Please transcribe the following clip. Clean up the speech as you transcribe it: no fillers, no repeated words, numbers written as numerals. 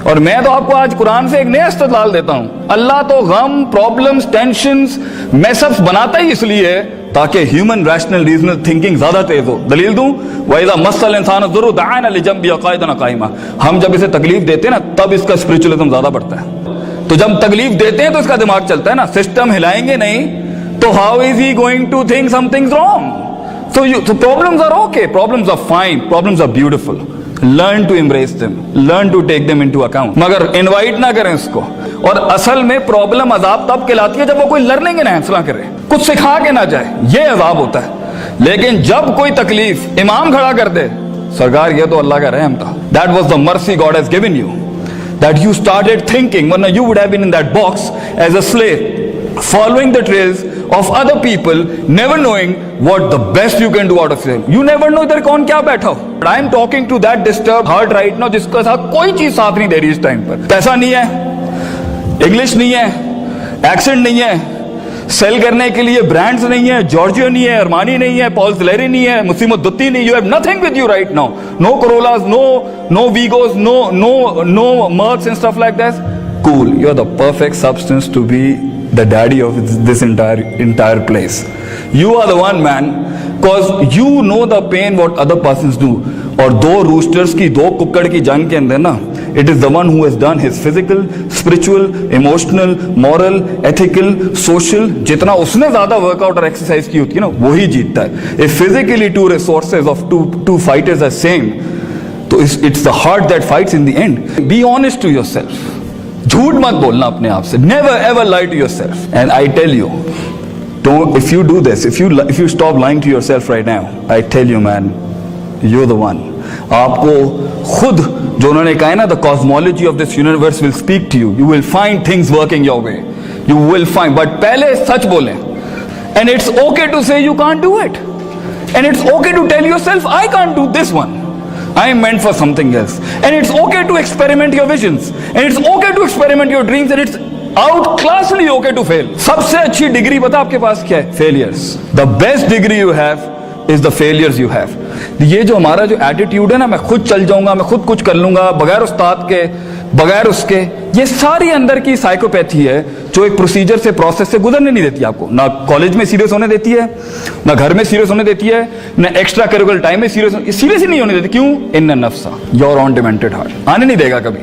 और मैं तो आपको आज कुरान से एक नया इस्तेदलाल देता हूं। अल्लाह तो गम, प्रॉब्लम्स, टेंशंस, मेसअप्स बनाता ही इसलिए है ताकि ह्यूमन रैशनल रीजनल थिंकिंग ज्यादा तेज हो। दलील दूं, वइज़ा मस्सल इंसान ज़ुर्रु दअना लिजंबि क़ाइदन क़ाइमा। हम जब इसे तकलीफ देते हैं ना, तब इसका स्पिरिचुअलिज्म ज्यादा बढ़ता है। तो जब तकलीफ देते हैं तो इसका दिमाग चलता है ना। सिस्टम हिलाएंगे नहीं तो how is he going to think something wrong? So problems are okay, problems are fine, problems are beautiful. Learn to embrace them, learn to take them into account. मगर इनवाइट ना करें इसको। और असल में प्रॉब्लम अजाब तब कहलाती है जब वो कोई लर्निंग एनहांस ना करे, कुछ सिखा के ना जाए, ये अजाब होता है। लेकिन जब कोई तकलीफ इमाम खड़ा कर दे, सरकार ये तो अल्लाह का रहम था। That was the mercy God has given you, that you started thinking, वरना you would have been in that box as a slave, following the trails of other people, never knowing what the best you can do out of yourself. You never know इधर कौन क्या बैठा हो। But I am talking to that disturbed heart right now, जिसके साथ कोई चीज साथ नहीं दे रही इस टाइम पर। पैसा नहीं है, इंग्लिश नहीं है, एक्सेंट नहीं है, सेल करने के लिए ब्रांड्स नहीं है, जॉर्जियो नहीं है, अरमानी नहीं है, पॉल सिलेरी नहीं है, मुसीमत दुत्ती नहीं। You have nothing with you right now. No Corollas, no Vigos, no Mercs and stuff like that. Cool. You are the perfect substance to be the daddy of this entire place. You are the one, man, because you know the pain what other persons do. और दो roosters की, दो कुक्कड़ की जंग के अंदर ना, it is the one who has done his physical, spiritual, emotional, moral, ethical, social, जितना उसने ज्यादा वर्कआउट और एक्सरसाइज की होती है ना, वही जीतता है। If physically two resources of two fighters are same, तो it's the heart that fights in the end. Be honest to yourself. झूठ मत बोलना अपने आप से। Never ever lie to yourself. And I tell you, if you do this, if you stop lying to yourself right now, I tell you, man, you're the one. आपको खुद जो उन्होंने कहा है ना, the cosmology of this universe will speak to you. You will find things working your way. You will find. But पहले सच बोलें. And it's okay to say you can't do it. And it's okay to tell yourself, I can't do this one. I am meant for something else. And it's okay to experiment your visions. And it's okay to experiment your dreams. And it's outclassly okay to fail. सबसे अच्छी degree पता आपके पास क्या है? Failures. The best degree you have is the failures you have. ये जो हमारा जो एटीट्यूड है ना, मैं खुद चल जाऊंगा, मैं खुद कुछ कर लूंगा, बगैर उस्ताद के, बगैर उसके, ये सारी अंदर की साइकोपैथी है जो एक प्रोसीजर से, प्रोसेस से गुजरने नहीं देती आपको। ना कॉलेज में सीरियस होने देती है, ना घर में सीरियस होने देती है, ना एक्स्ट्रा करिकुलर टाइम में सीरियस ही नहीं होने देती। क्यों? इन नफ्सा, योर ऑन डिमेंटेड हार्ट। आने नहीं देगा कभी।